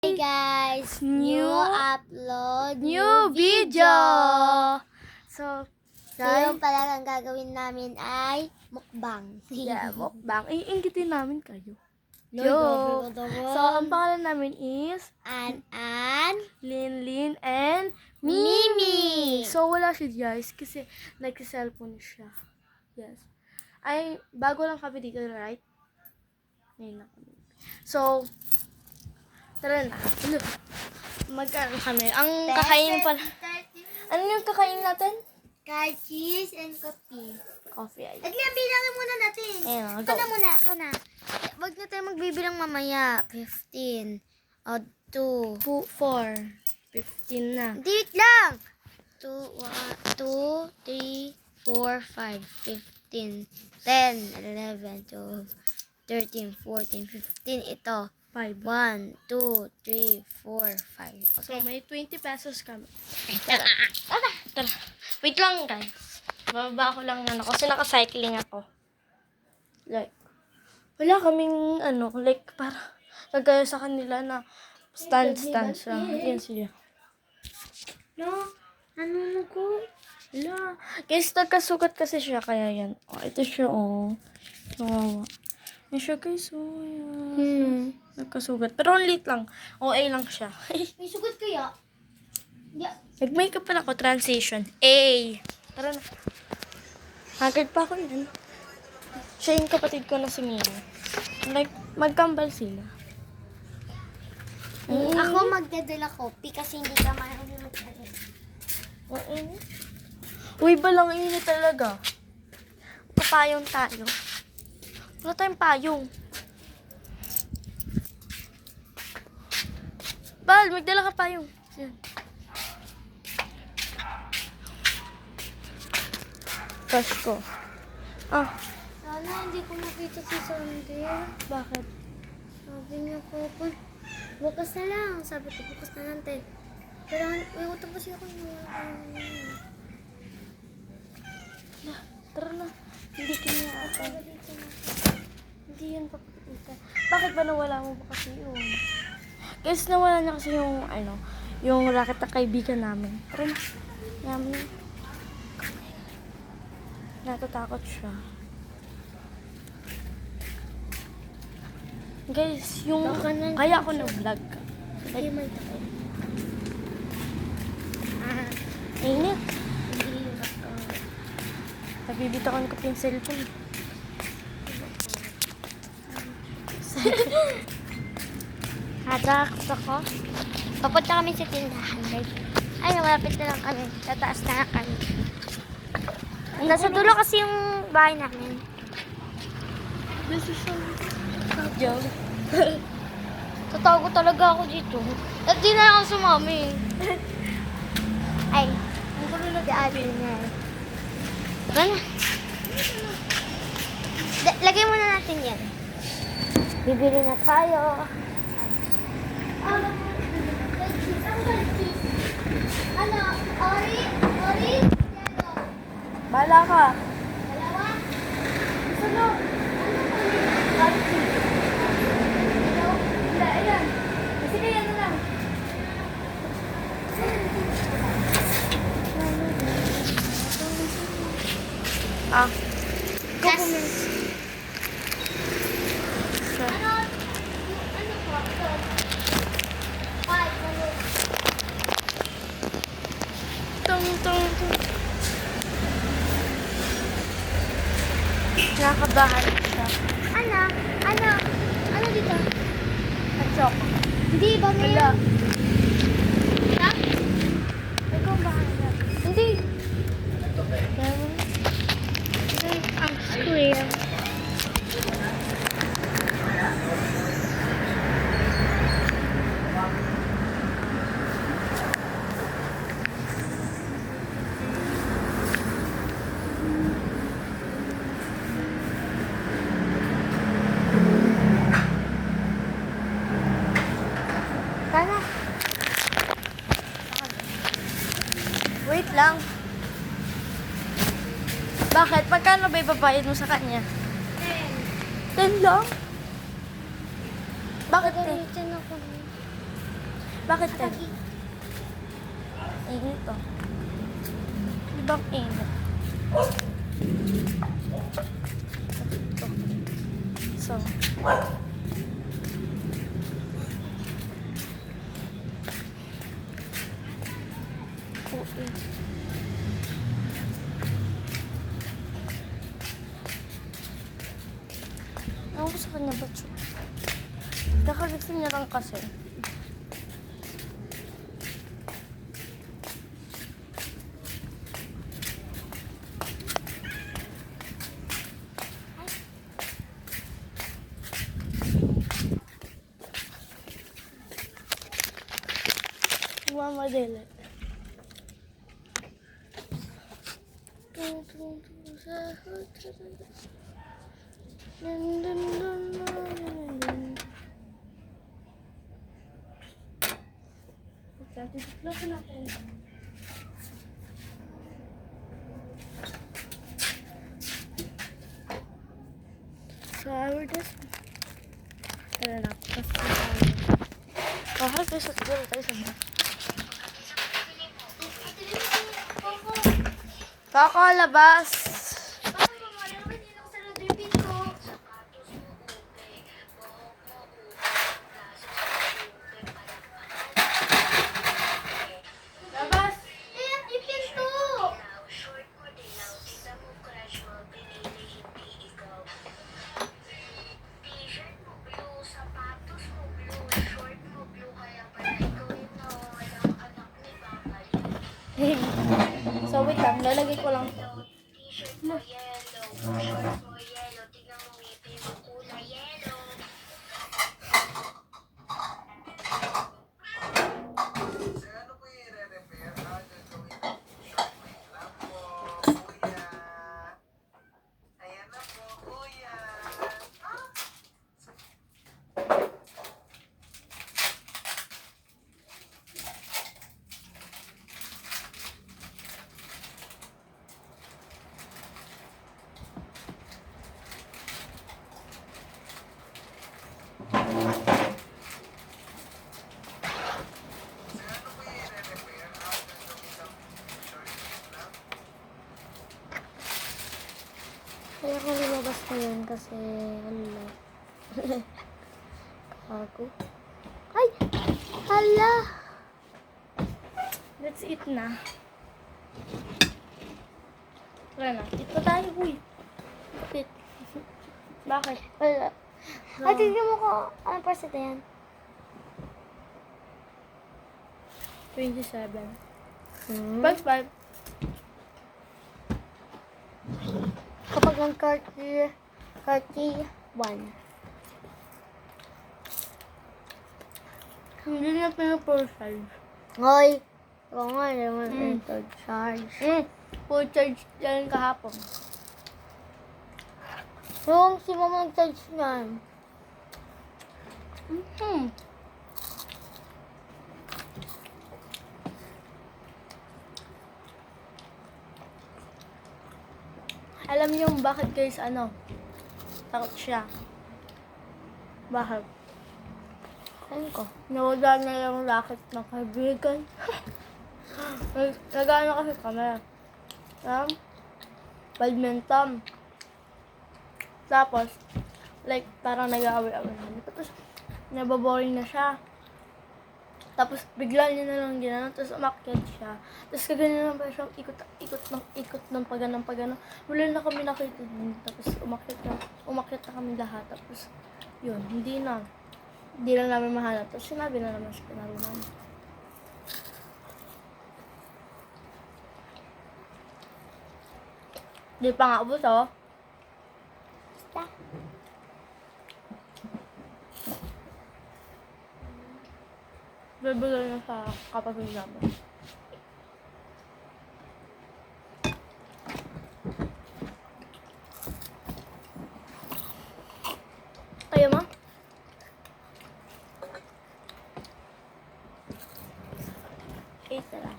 Hey guys! New upload, New video! So, Ngayon guys, pala ang gagawin namin ay mukbang. yeah, mukbang. Iinggitin namin kayo. Lord, Joke! grabe. So, ang pangalan namin is An Linlin and Mimi! So, wala siya guys kasi nag-cellphone siya. Yes. Ay, bago lang kami dito, right? Ngayon lang kami. So, tara na. Mag-ano kami. Ang kakainin pala. Ano yung kakainin natin? cheese and coffee. Coffee ay. At bilangin muna natin. Ayan, Ako go. na muna, ako na. Huwag na tayo magbibilang mamaya. 15. O, 2. 4. 15 na. Wait lang! 2, 3, 4, 5, 15, 10, 11, 12, 13, 14, 15. Ito. 5. 1, 2, 3, 4, 5. So, may 20 pesos kami. Tara. Tara. Wait lang, guys. Bababa ko lang yan ako. Kasi naka-cycling ako. Like, wala kaming, like, para nagkaya sa kanila na stand siya. Yan siya. No, ano ko? Wala. Guys, nagkasugat kasi siya, kaya yan. Oh, ito siya, oh. Nawawa. Yan siya, guys, oh. Yan. Nagkasugat. Pero ang liit lang. OA lang siya. May sugat kaya? Yeah. Nag-makeup pa ako. Transition. A. Tara na. Haggard pa ako yan. Siya yung kapatid ko na si Mimi. Like, magkambal sila. Ako magdadala coffee kasi hindi ka marunong magdala. Uy, balang init talaga. Papayong tayo. Wala tayong payong. Bal, magdala ka payong. Yan. Crush ko. Ah, Sana hindi ko makita si Sunday. bakit? Sabi niya ko, bukas na lang. Sabi ko, bukas na lang, te. Pero may utang kasi ako yung Tara na. Hindi kanya ako. Hindi yan papakita. Bakit ba nawala mo ba kasi yun? Guys, nawala niya kasi yung, yung racket na kaibigan namin. Tara na. Yaman. Natatakot siya. Guys, yung, kaya ako nag-vlog. Ay, may takot. Init. Nabibitawan ko pa yung cellphone. Hadakas ako. Papunta kami sa tindahan, guys. Ay, malapit na lang kami. Tataas na lang kami. Nasa dulo kasi yung bahay namin. This is so joke. Tatago talaga ako dito. At di na ako sumami. Ay, ang gulo na daanin niya. Gana. Lagay muna natin yan. Bibili na tayo. Ano? Orange? Yellow? Bala ka. Dalawa? Ano? Ayan. Sige, yan na lang. Ah. Gas. Siya. Ano po? Five. Tung. Nakakabahan siya. Ano dito? At choco. Hindi ba Wala. Ha? Ikaw bahala. Hindi. Ang square. Sana. Wait lang. Bakit? Magkano ba ibabayad mo sa kanya? 10 lang? Bakit 10? Gagamitin ako. Bakit tayo? Init to. Di ba ang init? Ito. So. Okay. Ewan ko sa kanya ba siya? Kakagising niya lang kasi. Mamadali. Titignan natin. So, our desk. Tara na. Kahal kayo sa siguro tayo sa mga. Kakalabas. Labas. So, wait lang. Lalagay ko lang. Kaya ko lumabas na yun kasi ano. Ako. Ay! Hala! Let's eat na. Wala na. Eat na tayo, uy. Eat. Bakit? Wala. Ay, tignan mo ko. Anong percent na yan? 27. Hmm. 5. Kapag ang 31. Hindi na pinapurcharge. Hoy! Oo nga, naman ito charge. Full charge yan kahapon. Yung si mama nag-charge niyan. Alam niyo bakit guys, takot siya. Bakit? Saan ko? Nawala na yung racket ng kaibigan. Nag-ano kasi kami. Badminton. Tapos, like, parang nag-aaway-aaway na. Tapos, nababoring na siya. Tapos, bigla niya na lang ginano. Tapos, umakyat siya. Tapos, kagano lang pa siya. Ikot ng pagano. Wala na kami nakita din. Tapos, umakyat na kami lahat. Tapos, yun, hindi lang namin mahanap. Tapos, sinabi na naman sa pinaro namin. Di pa nga ubos, oh. Basta. Bibigay na sa kapatid namin. Kaya mo? Isa lang.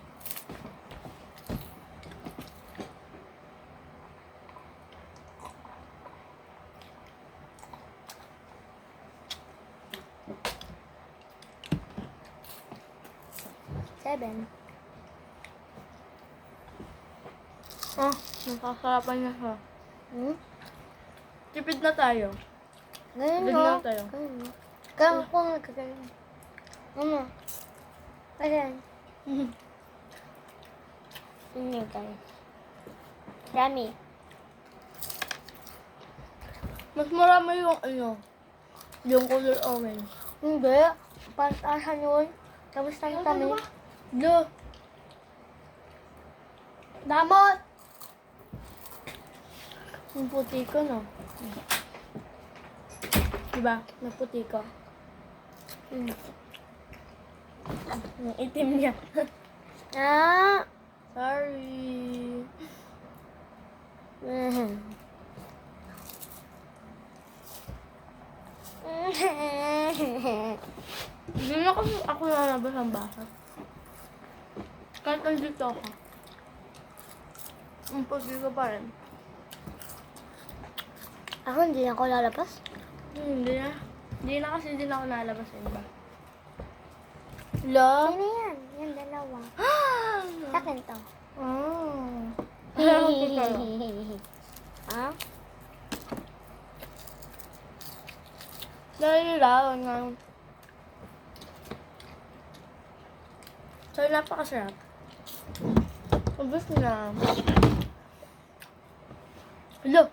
7. Ah, nakasarapan na siya. Hmm? Tipid na tayo. Ganyan Ganyan no? lang tayo. Ganyan. Kaya ako nga nagkagayon. Ano? Ayan. Yun yun guys. Dami. Mas marami yung ano, yung color orange. Hindi. Pantasan yun. Tapos tami. Blue. Damot! Yung puti ko, no? Diba? Naputi ko. Yung itim niya. Ah! Sorry. Hindi na kasi ako lalabas ang bahay. Kahit nandito ako. Ang puti ko pa rin. Ako hindi na ako lalabas. Hindi na. Hindi na kasi hindi na ako nalabas sa iba. Ano yan? Yan dalawa. Sa akin to. Oh. Ha? Dahil lang nga. So, napakasarap. Ubus na. Hello.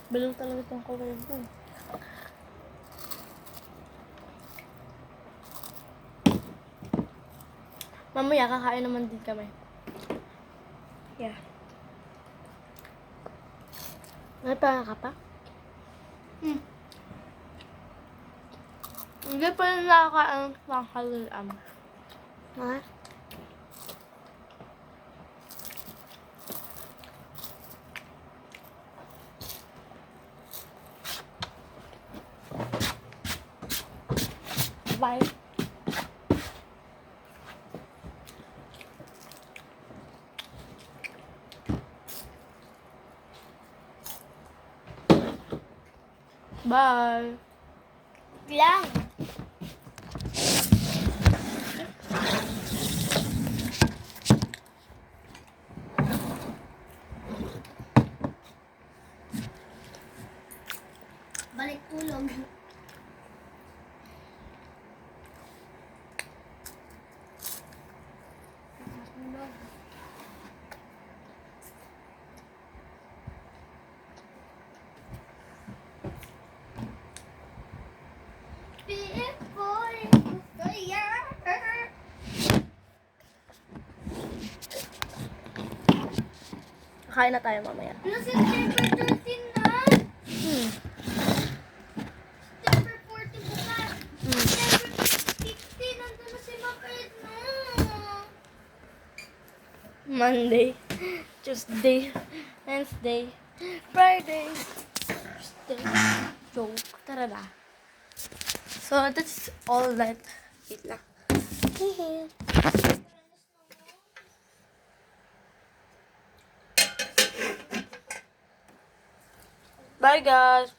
Balong talaga itong kulay mo. Mamaya, kakain naman din kami. Yeah. May pera ka pa? Hindi pa rin nakakain ng haluan. Ha? Bye. Bye. Lang. Balik tulog. Kain na tayo mamaya. Ano September 13 na? September 14 bukas. September 15, nandun na si Maped na. Monday, Tuesday, Wednesday, Friday, Thursday. Joke. Tara na. So, that's all that. Wait lang. Bye, guys.